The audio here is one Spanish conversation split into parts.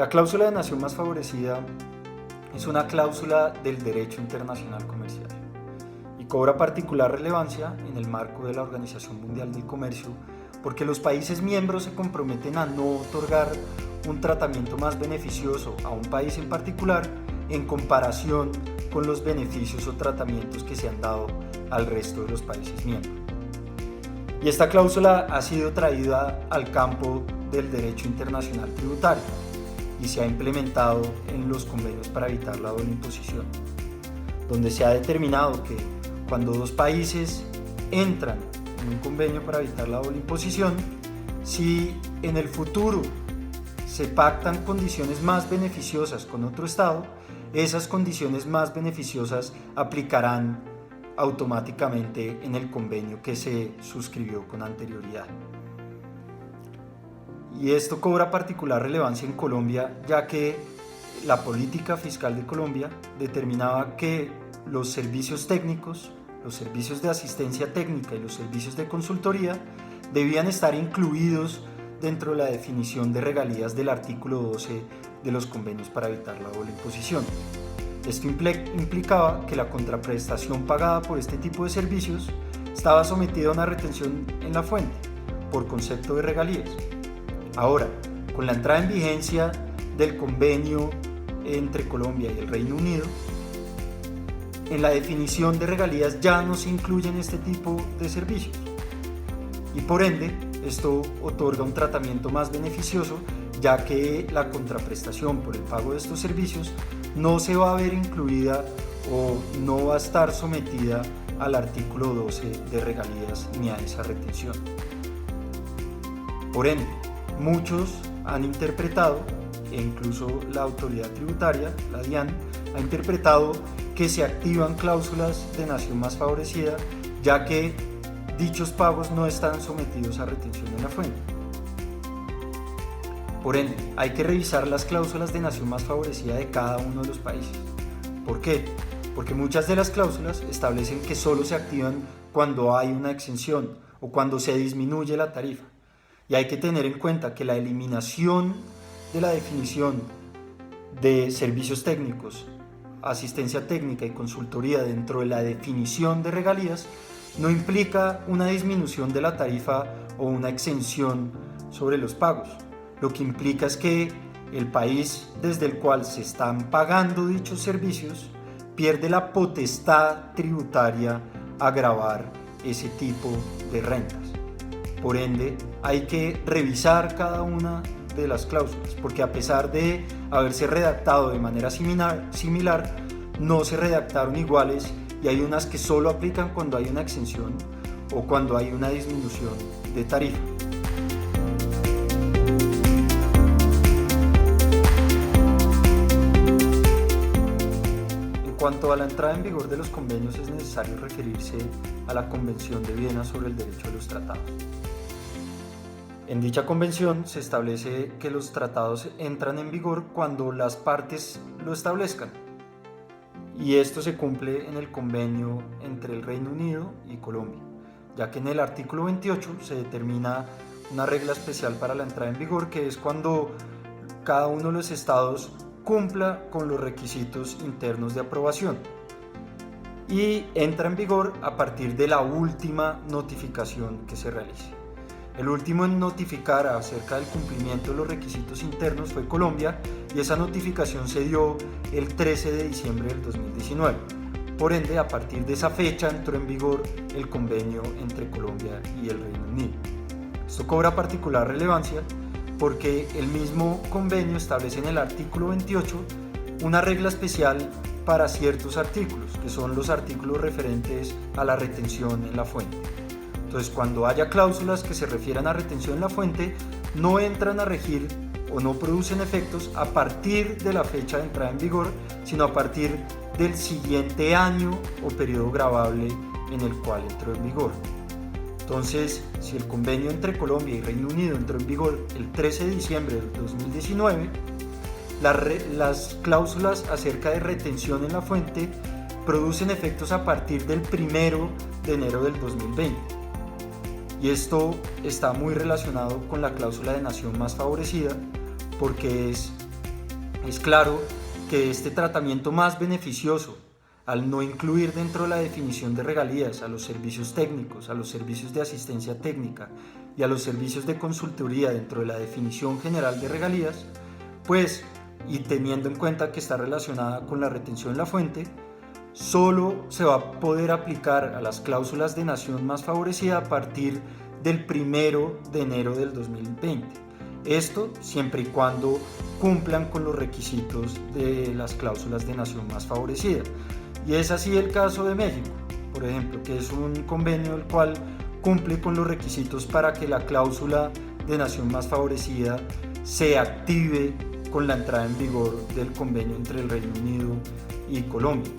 La cláusula de nación más favorecida es una cláusula del derecho internacional comercial y cobra particular relevancia en el marco de la Organización Mundial del Comercio porque los países miembros se comprometen a no otorgar un tratamiento más beneficioso a un país en particular en comparación con los beneficios o tratamientos que se han dado al resto de los países miembros. Y esta cláusula ha sido traída al campo del derecho internacional tributario y se ha implementado en los convenios para evitar la doble imposición, donde se ha determinado que cuando dos países entran en un convenio para evitar la doble imposición, si en el futuro se pactan condiciones más beneficiosas con otro Estado, esas condiciones más beneficiosas aplicarán automáticamente en el convenio que se suscribió con anterioridad. Y esto cobra particular relevancia en Colombia, ya que la política fiscal de Colombia determinaba que los servicios técnicos, los servicios de asistencia técnica y los servicios de consultoría debían estar incluidos dentro de la definición de regalías del artículo 12 de los convenios para evitar la doble imposición. Esto implicaba que la contraprestación pagada por este tipo de servicios estaba sometida a una retención en la fuente, por concepto de regalías. Ahora, con la entrada en vigencia del convenio entre Colombia y el Reino Unido, en la definición de regalías ya no se incluyen este tipo de servicios y por ende esto otorga un tratamiento más beneficioso, ya que la contraprestación por el pago de estos servicios no se va a ver incluida o no va a estar sometida al artículo 12 de regalías ni a esa retención. Por ende, muchos han interpretado, e incluso la autoridad tributaria, la DIAN, ha interpretado que se activan cláusulas de nación más favorecida, ya que dichos pagos no están sometidos a retención en la fuente. Por ende, hay que revisar las cláusulas de nación más favorecida de cada uno de los países. ¿Por qué? Porque muchas de las cláusulas establecen que solo se activan cuando hay una exención o cuando se disminuye la tarifa. Y hay que tener en cuenta que la eliminación de la definición de servicios técnicos, asistencia técnica y consultoría dentro de la definición de regalías no implica una disminución de la tarifa o una exención sobre los pagos. Lo que implica es que el país desde el cual se están pagando dichos servicios pierde la potestad tributaria a gravar ese tipo de rentas. Por ende, hay que revisar cada una de las cláusulas, porque a pesar de haberse redactado de manera similar, no se redactaron iguales y hay unas que solo aplican cuando hay una exención o cuando hay una disminución de tarifa. En cuanto a la entrada en vigor de los convenios, es necesario referirse a la Convención de Viena sobre el Derecho de los Tratados. En dicha convención se establece que los tratados entran en vigor cuando las partes lo establezcan, y esto se cumple en el convenio entre el Reino Unido y Colombia, ya que en el artículo 28 se determina una regla especial para la entrada en vigor, que es cuando cada uno de los estados cumpla con los requisitos internos de aprobación y entra en vigor a partir de la última notificación que se realice. El último en notificar acerca del cumplimiento de los requisitos internos fue Colombia, y esa notificación se dio el 13 de diciembre del 2019. Por ende, a partir de esa fecha entró en vigor el convenio entre Colombia y el Reino Unido. Esto cobra particular relevancia porque el mismo convenio establece en el artículo 28 una regla especial para ciertos artículos, que son los artículos referentes a la retención en la fuente. Entonces, cuando haya cláusulas que se refieran a retención en la fuente, no entran a regir o no producen efectos a partir de la fecha de entrada en vigor, sino a partir del siguiente año o periodo gravable en el cual entró en vigor. Entonces, si el convenio entre Colombia y Reino Unido entró en vigor el 13 de diciembre del 2019, las cláusulas acerca de retención en la fuente producen efectos a partir del 1 de enero del 2020. Y esto está muy relacionado con la cláusula de nación más favorecida, porque es Es claro que este tratamiento más beneficioso, al no incluir dentro de la definición de regalías a los servicios técnicos, a los servicios de asistencia técnica y a los servicios de consultoría dentro de la definición general de regalías, pues, y teniendo en cuenta que está relacionada con la retención en la fuente, solo se va a poder aplicar a las cláusulas de nación más favorecida a partir del 1 de enero del 2020. Esto siempre y cuando cumplan con los requisitos de las cláusulas de nación más favorecida. Y es así el caso de México, por ejemplo, que es un convenio el cual cumple con los requisitos para que la cláusula de nación más favorecida se active con la entrada en vigor del convenio entre el Reino Unido y Colombia.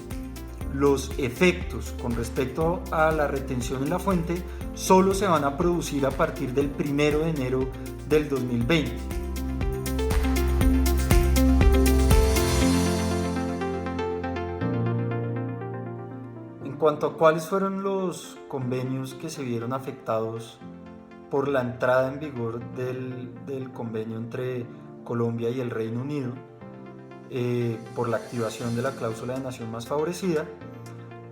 Los efectos con respecto a la retención en la fuente solo se van a producir a partir del 1 de enero del 2020. En cuanto a cuáles fueron los convenios que se vieron afectados por la entrada en vigor del convenio entre Colombia y el Reino Unido, por la activación de la cláusula de nación más favorecida,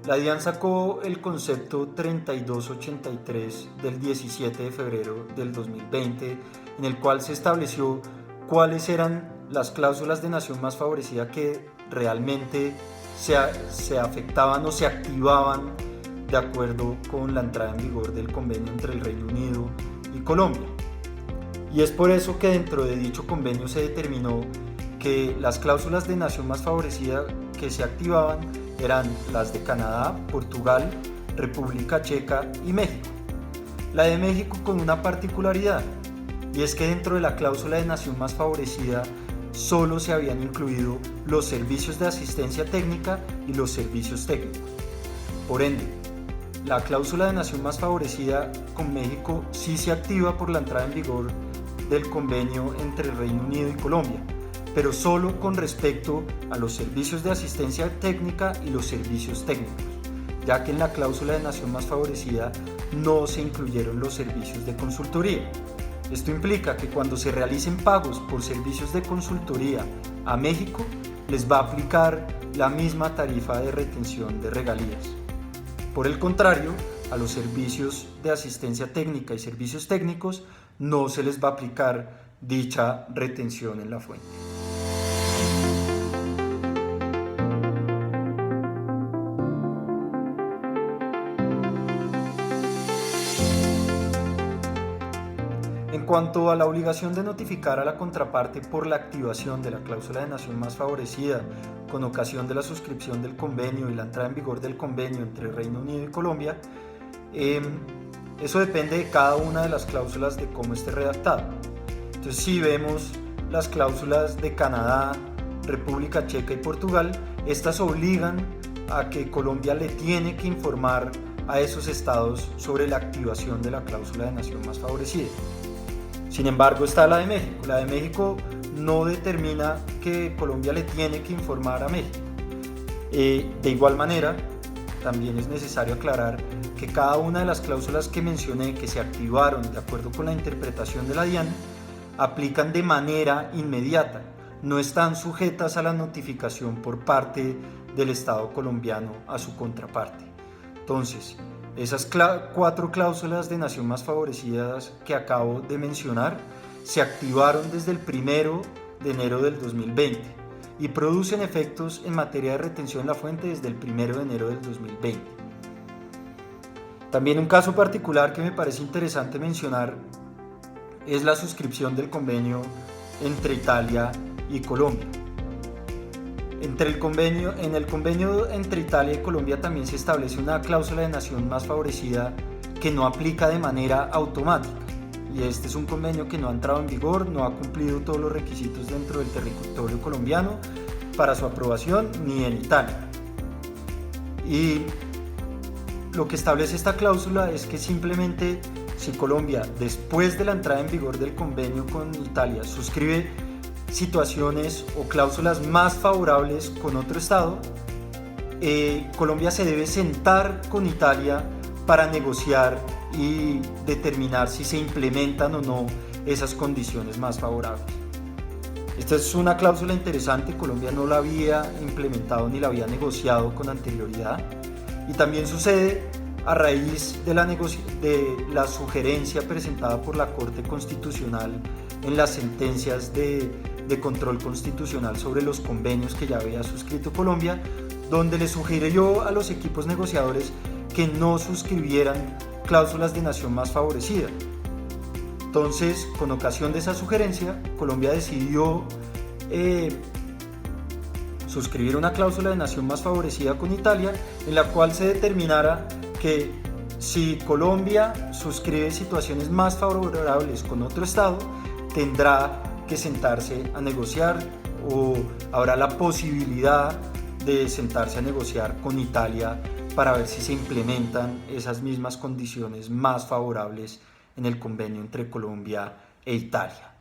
la DIAN sacó el concepto 3283 del 17 de febrero del 2020, en el cual se estableció cuáles eran las cláusulas de nación más favorecida que realmente se afectaban o se activaban de acuerdo con la entrada en vigor del convenio entre el Reino Unido y Colombia. Y es por eso que dentro de dicho convenio se determinó que las cláusulas de nación más favorecida que se activaban eran las de Canadá, Portugal, República Checa y México. La de México con una particularidad, y es que dentro de la cláusula de nación más favorecida solo se habían incluido los servicios de asistencia técnica y los servicios técnicos. Por ende, la cláusula de nación más favorecida con México sí se activa por la entrada en vigor del convenio entre el Reino Unido y Colombia, pero solo con respecto a los servicios de asistencia técnica y los servicios técnicos, ya que en la cláusula de nación más favorecida no se incluyeron los servicios de consultoría. Esto implica que cuando se realicen pagos por servicios de consultoría a México, les va a aplicar la misma tarifa de retención de regalías. Por el contrario, a los servicios de asistencia técnica y servicios técnicos no se les va a aplicar dicha retención en la fuente. En cuanto a la obligación de notificar a la contraparte por la activación de la cláusula de nación más favorecida con ocasión de la suscripción del convenio y la entrada en vigor del convenio entre Reino Unido y Colombia, eso depende de cada una de las cláusulas de cómo esté redactado. Entonces, si vemos las cláusulas de Canadá, República Checa y Portugal, estas obligan a que Colombia le tiene que informar a esos estados sobre la activación de la cláusula de nación más favorecida. Sin embargo, está la de México. La de México no determina que Colombia le tiene que informar a México. De igual manera, también es necesario aclarar que cada una de las cláusulas que mencioné que se activaron de acuerdo con la interpretación de la DIAN aplican de manera inmediata, no están sujetas a la notificación por parte del Estado colombiano a su contraparte. Entonces, esas 4 cláusulas de nación más favorecidas que acabo de mencionar se activaron desde el 1 de enero del 2020 y producen efectos en materia de retención en la fuente desde el 1 de enero del 2020. También un caso particular que me parece interesante mencionar es la suscripción del convenio entre Italia y Colombia. En el convenio entre Italia y Colombia también se establece una cláusula de nación más favorecida que no aplica de manera automática, y este es un convenio que no ha entrado en vigor, no ha cumplido todos los requisitos dentro del territorio colombiano para su aprobación ni en Italia. Y lo que establece esta cláusula es que simplemente si Colombia, después de la entrada en vigor del convenio con Italia, suscribe situaciones o cláusulas más favorables con otro estado, Colombia se debe sentar con Italia para negociar y determinar si se implementan o no esas condiciones más favorables. Esta es una cláusula interesante, Colombia no la había implementado ni la había negociado con anterioridad, y también sucede a raíz de la sugerencia presentada por la Corte Constitucional en las sentencias de control constitucional sobre los convenios que ya había suscrito Colombia, donde le sugirió a los equipos negociadores que no suscribieran cláusulas de nación más favorecida. Entonces, con ocasión de esa sugerencia, Colombia decidió suscribir una cláusula de nación más favorecida con Italia, en la cual se determinara que si Colombia suscribe situaciones más favorables con otro Estado, tendrá que sentarse a negociar, o habrá la posibilidad de sentarse a negociar con Italia para ver si se implementan esas mismas condiciones más favorables en el convenio entre Colombia e Italia.